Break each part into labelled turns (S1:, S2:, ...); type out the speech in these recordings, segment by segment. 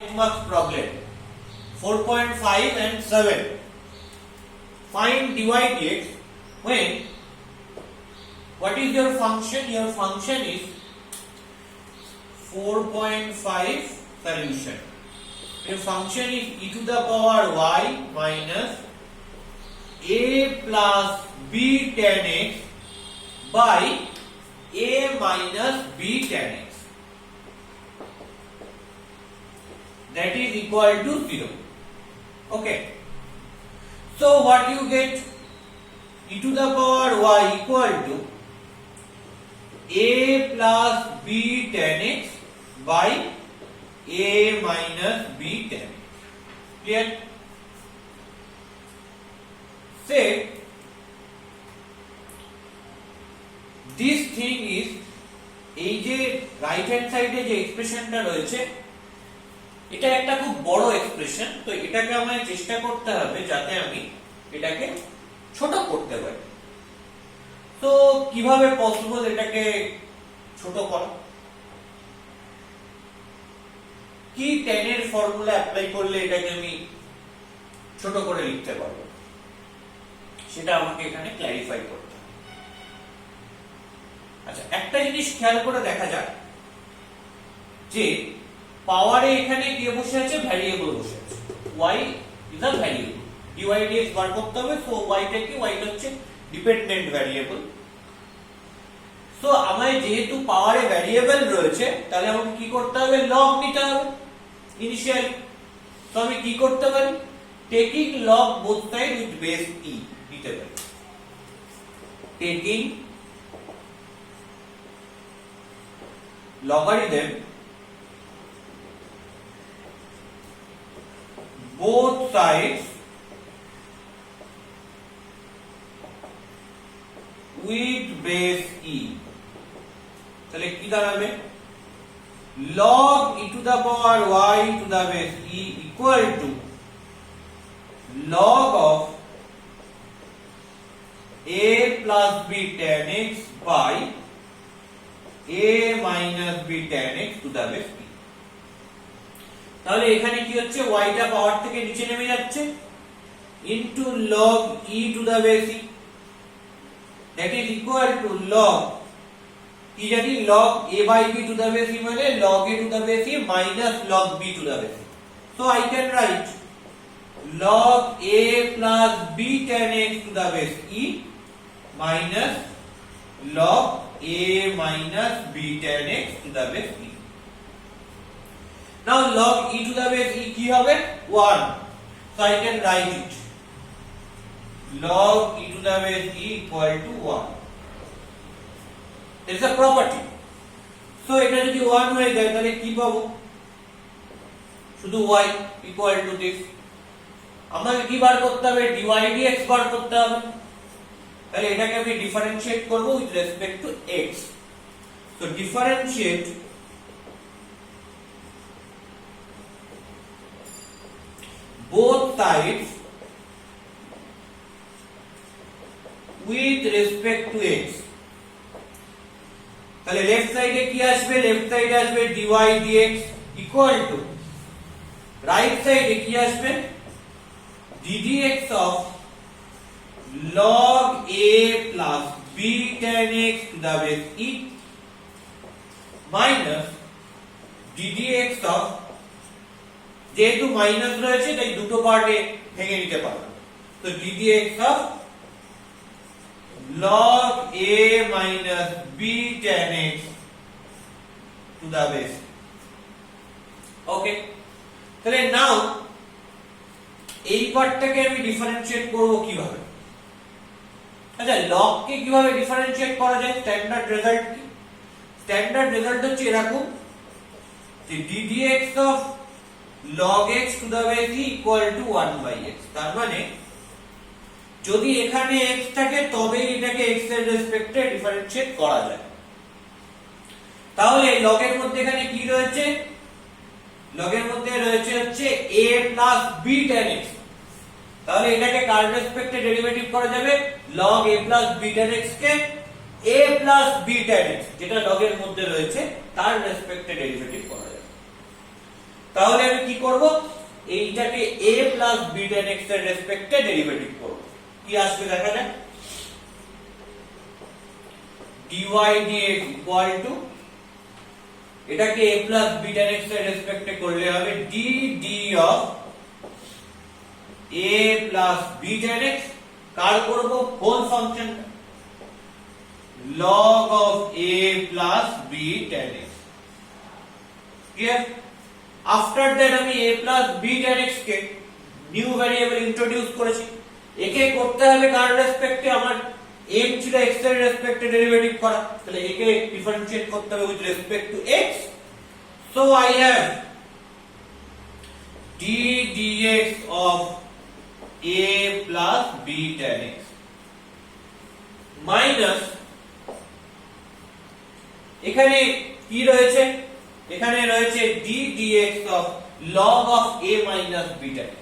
S1: marks problem 4.5 and 7. Find dy dx when what is your function? Your function is 4.5 solution. Your function is e to the power y minus a plus b tan x by a minus b tan x. That is equal to 0. Okay. So what you get? E to the power y equal to a plus b tan x by a minus b tan x. Clear? Say this thing is এই যে right hand সাইডে যে এক্সপ্রেশনটা রয়েছে এটা একটা খুব বড় expression, তো এটাকে আমায় চেষ্টা করতে হবে যাতে আমি এটাকে ছোট করতে পারি। তো কিভাবে পসিবল এটাকে ছোট করা? কি tan এর ফর্মুলা অ্যাপ্লাই করলে এটাকে আমি ছোট করে লিখতে পারবো সেটা আমাকে এখানে ক্ল্যারিফাই করতে হবে। আচ্ছা, একটা জিনিস খেয়াল করে দেখা যাক যে পাওয়ারে এখানে কি বসে আছে? ভ্যারিয়েবল বসে আছে। y is a variable, dy dx বার করতে হবে। সো y টা কি? y টা হচ্ছে ডিপেন্ডেন্ট ভ্যারিয়েবল। সো আমায় যেহেতু পাওয়ারে ভ্যারিয়েবল রয়েছে তাহলে আমাকে কি করতে হবে? লগ নিতে হবে ইনিশিয়ালি। তো আমি কি করতে পারি? Taking log both side with base e নিতে পারি। Taking logarithm both sides with base e, তাহলে কি দাঁড়াবে? log e to the power y to the base e equal to log of a plus b tan x by a minus b tan x to the base e। তাহলে এখানে কি হচ্ছে? y টা পাওয়ার থেকে নিচে নেমে যাচ্ছে into log e to the base e, that is equal to log কি জানি? log a by b to the base e মানে log a to the base e minus log b to the base e। So I can write log a plus b tan x to the base e minus log a minus b tan x to the base e। Now log e to the base e কি হবে? 1. So I can write it log e to the base e equal to 1. It's a property. So এটা যদি 1 হয়ে যায় তাহলে কি পাবো? শুধু y equal to this। আমাকে কি বার করতে হবে? dy dx বার করতে হবে। তাহলে এটাকে আমি ডিফারেন্সিয়েট করব উইথ রেসপেক্ট টু x। তো differentiate both sides with respect to x। তাহলে লেফট সাইডে কি আসবে? লেফট সাইডে আসবে dy dx equal two right সাইডে কি আসবে? ddx of log a plus b tan x to the base e minus ddx of, যেহেতু মাইনাস রয়েছে তাই দুটো পার্টে ভেঙে নিতে পারবো। তো ddx of log a minus b tan x to the base। ওকে, তাহলে নাও এই পার্টটাকে আমি ডিফারেন্সিয়েট করব কিভাবে? আচ্ছা, লগ কে কিভাবে ডিফারেন্সিয়েট করা যায়? স্ট্যান্ডার্ড রেজাল্ট কি? স্ট্যান্ডার্ড রেজাল্ট হচ্ছে এরকম যে ddx of log x to the base e equal to 1 by x। তার মানে যদি এখানে x থাকে তবে এটাকে x এর রেসপেক্টে ডিফারেন্সিয়েট করা যায়। তাহলে log এর মধ্যে এখানে কি রয়েছে? log এর মধ্যে রয়েছে হচ্ছে a plus b tan x। তাহলে এটাকে কার রেসপেক্টে ডেরিভেটিভ করা যাবে? log a plus b tan x K a plus b tan x যেটা log এর মধ্যে রয়েছে তার রেসপেক্টে ডেরিভেটিভ করা যাবে। তাহলে আমি কি করব, এইটাকে a plus b tan x এর রেসপেক্টে ডেরিভেটিভ করব। কি আসবে দেখা যাক, dy dx ইকুয়াল টু, এটাকে a plus b tan x এর রেসপেক্টে করলে হবে d of a plus b tan x, কার করব, whole function log of a plus b tan x। Clear? After that আমি a plus b tan x কে new variable introduce করেছি, একে করতে হবে কার রেসপেক্টে, আমার m ছিল x এর রেসপেক্টে ডেরিভেটিভ করা, তাহলে একে ডিফারেন্সিয়েট করতে হবে with respect to x। So I have d dx of a plus b tan x minus, এখানে কি রয়েছে, এখানে রয়েছে d dx of log of a minus b tan x।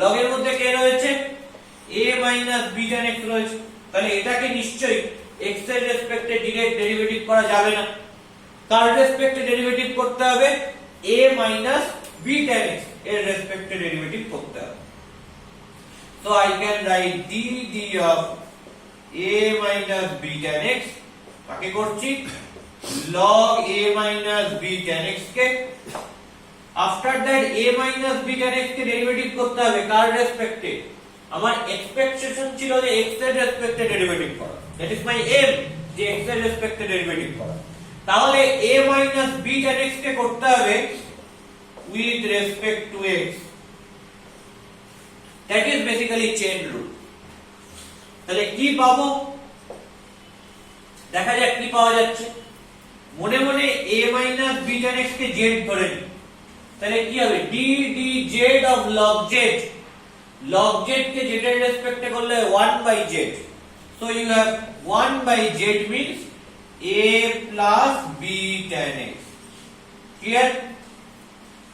S1: log এর মধ্যে কে রয়েছে, a minus b tan x রয়েছে, তাহলে এটাকে নিশ্চয়ই x এর রেসপেক্টে ডাইরেক্ট ডেরিভেটিভ করা যাবে না, কার রেসপেক্টে ডেরিভেটিভ করতে হবে, a minus b tan x এর রেসপেক্টে ডেরিভেটিভ করতে হবে। So I can write d of a minus b tan x, কাকে করছি, log a minus b tan x K. After that a minus b tan x K derivative করতে হবে কার রেসপেক্টে, আমার expectation ছিল যে x এর রেসপেক্টে ডেরিভেটিভ করা, দ্যাট ইজ মাই এম, যে x এর রেসপেক্টে ডেরিভেটিভ করা। তাহলে a minus b tan x কে করতে হবে with respect to x, that is basically chain rule। তাহলে কি পাবো, দেখা যাক কি পাওয়া যাচ্ছে। মনে মনে a minus b tan x K z ধরে নিই, তাহলে কি হবে, d dz of log z, log z K z এর রেসপেক্টে করলে 1 by z, so you have 1 by z means a plus b tan x, clear,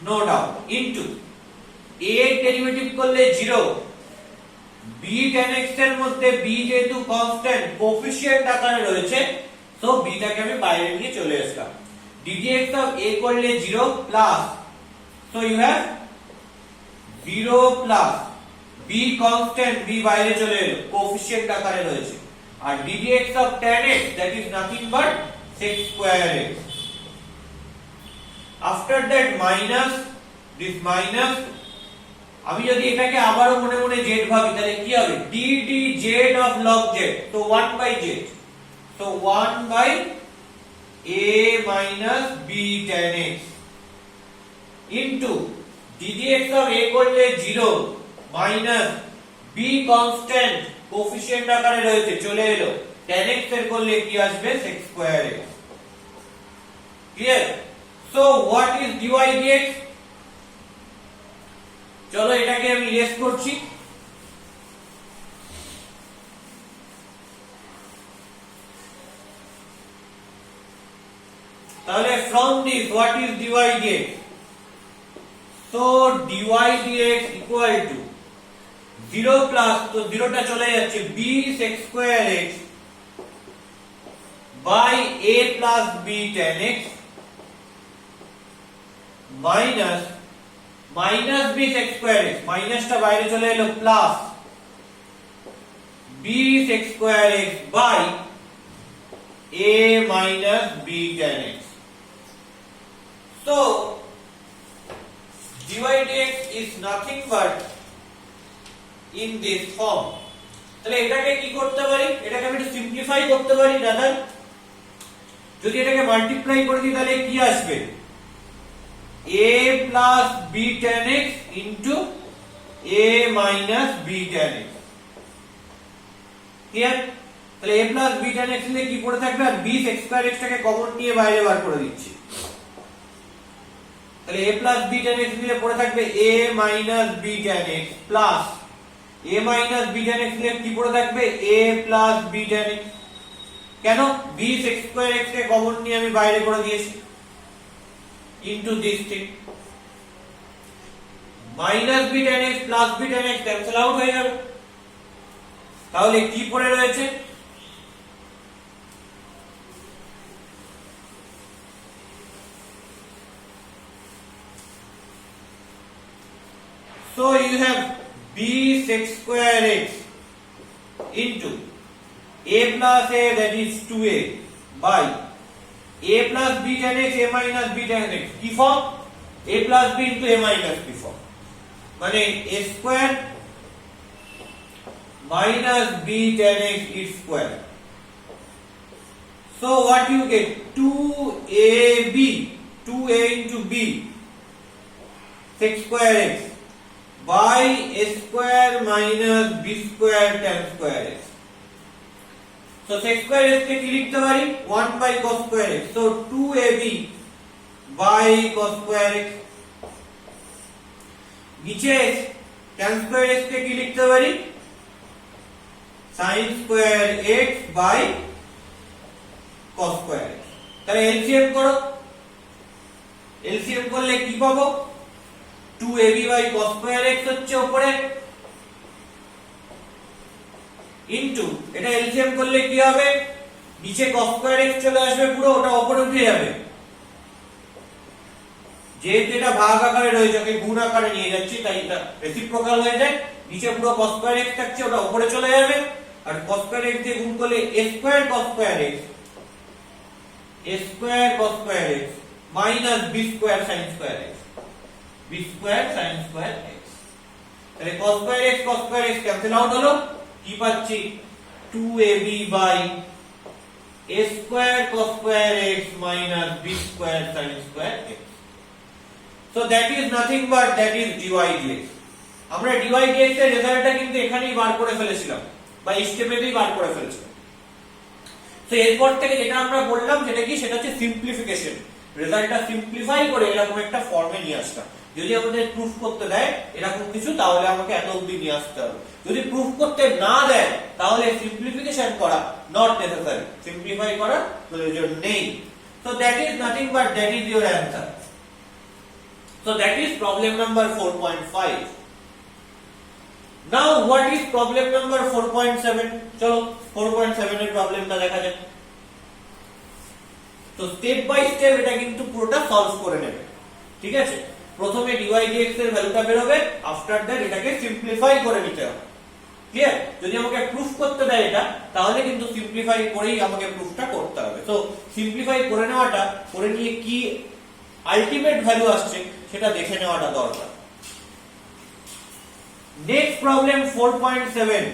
S1: no doubt, into a derivative করলে 0, b tan x এর মধ্যে b যেহেতু constant coefficient আকারে রয়েছে, so b টাকে আমি বাইরে নিয়ে চলে আসলাম, d dx of a করলে 0 plus, so you have 0 plus b constant, b বাইরে চলে এলো, কোএফিশিয়েন্ট আকারে রয়েছে, আর d dx of tan x, that is nothing but sec square x। after that minus this minus, আমি যদি এটাকে আবারো মনে মনে z ভাবি, তাহলে কি হবে, d dz of log z, so 1 by z, so 1 by a minus b tan x into d dx of a করলে 0 minus b constant কোএফিশিয়েন্ট আকারে রয়েছে চলে এলো, tan x এর করলে কি আসবে, sec square x। Clear? So what is dy dx, চলো এটাকে আমি লেস করছি, তাহলে from this what is dy dx, so dy dx equal to 0 plus, তো 0 টা চলে যাচ্ছে, b sec square x by a plus b tan x minus minus b sec square x, minus টা বাইরে চলে এলো, plus b sec square x by a minus b tan x। So dy dx is nothing but in this form। তাহলে এটাকে কি করতে পারি, এটাকে আমি একটু সিম্পলিফাই করতে পারি, রাদার যদি এটাকে মাল্টিপ্লাই করে দিই তাহলে কি আসবে, a plus b tan x into a minus b tan x। Clear? তাহলে a plus b tan x নিলে কি পড়ে থাকবে, আর b sec square x টাকে কমন নিয়ে বাইরে বার করে দিচ্ছি, তাহলে a plus b tan x নিলে পড়ে থাকবে a minus b tan x plus a minus b tan x নিলে কি পড়ে থাকবে, a plus b tan x। কেন, b sec square x কে কমন নিয়ে আমি বাইরে করে দিয়েছি, into this thing, minus b tan x plus b tan x cancel out হয়ে যাবে, তাহলে কি পড়ে রয়েছে, So you have b sec square x into a plus a, that is 2a, by a plus b tan x, a minus b tan x, কি form? a plus b into a minus b form, মানে a square minus b tan x its square. So what you get? 2ab, 2a into b sec square x by a square minus b square tan square x. So sec square x কে কি লিখতে পারি? 1 by cos square x. So 2ab by cos square x. নিচে tan square x কে কি লিখতে পারি? sin square x by cos square x. তাহলে LCM করো, LCM করলে কি পাবো? 2ab by cos square x হচ্ছে উপরে, ইনটু এটা এলসিএম করলে কি হবে? নিচে cos square x চলে আসবে, পুরো ওটা উপরে উঠে যাবে, যেহেতু এটা ভাগ আকারে রয়েছে ওকে গুণ আকারে নিয়ে যাচ্ছি, তাই এটা রেসিপ্রোকাল হয়ে যায়। নিচে পুরো cos square x থাকছে, ওটা উপরে চলে যাবে, আর cos square x দিয়ে গুণ করলে a square cos square x, a square cos square x minus b square sin square x, b square sin square x. তাহলে cos square x cancel out হলো, কি পাচ্ছি? 2ab by a square cos square x minus b square sin square x. So that is nothing but that is dy dx. আমরা dy dx এর রেজাল্টটা কিন্তু এখানেই বার করে ফেলেছিলাম, বা এই স্টেপেতেই বার করে ফেলেছিলাম। তো এরপর থেকে যেটা আমরা বললাম সেটা কি? সেটা হচ্ছে সিম্পলিফিকেশন। রেজাল্টটা সিম্পলিফাই করে এরকম একটা ফর্মে নিয়ে আসলাম। যদি আমাদের প্রুফ করতে দেয় এরকম কিছু, তাহলে আমাকে এত অবধি নিয়ে আসতে হবে। যদি প্রুফ করতে না দেয় তাহলে সিম্পলিফিকেশন করা নট নেসেসারি, সিম্পলিফাই করা প্রয়োজন নেই। So that is nothing but that is your answer. So that is problem number 4.5. Now what is problem number 4.7? চলো 4.7 এর প্রবলেমটা দেখা যাক। তো স্টেপ বাই স্টেপ এটা কিন্তু পুরোটা সলভ করে নেবে, ঠিক আছে? প্রথমে dy dx এর ভ্যালুটা বের হবে, আফটার দ্যাট এটাকে সিম্পলিফাই করে নিতে হবে। ক্লিয়ার? যদি আমাকে প্রুফ করতে দেয় এটা, তাহলে কিন্তু সিম্পলিফাই করেই আমাকে প্রুফটা করতে হবে। তো সিম্পলিফাই করে নেওয়াটা, করে নিয়ে কি আলটিমেট ভ্যালু আসছে সেটা দেখে নেওয়াটা দরকার। Next problem 4.7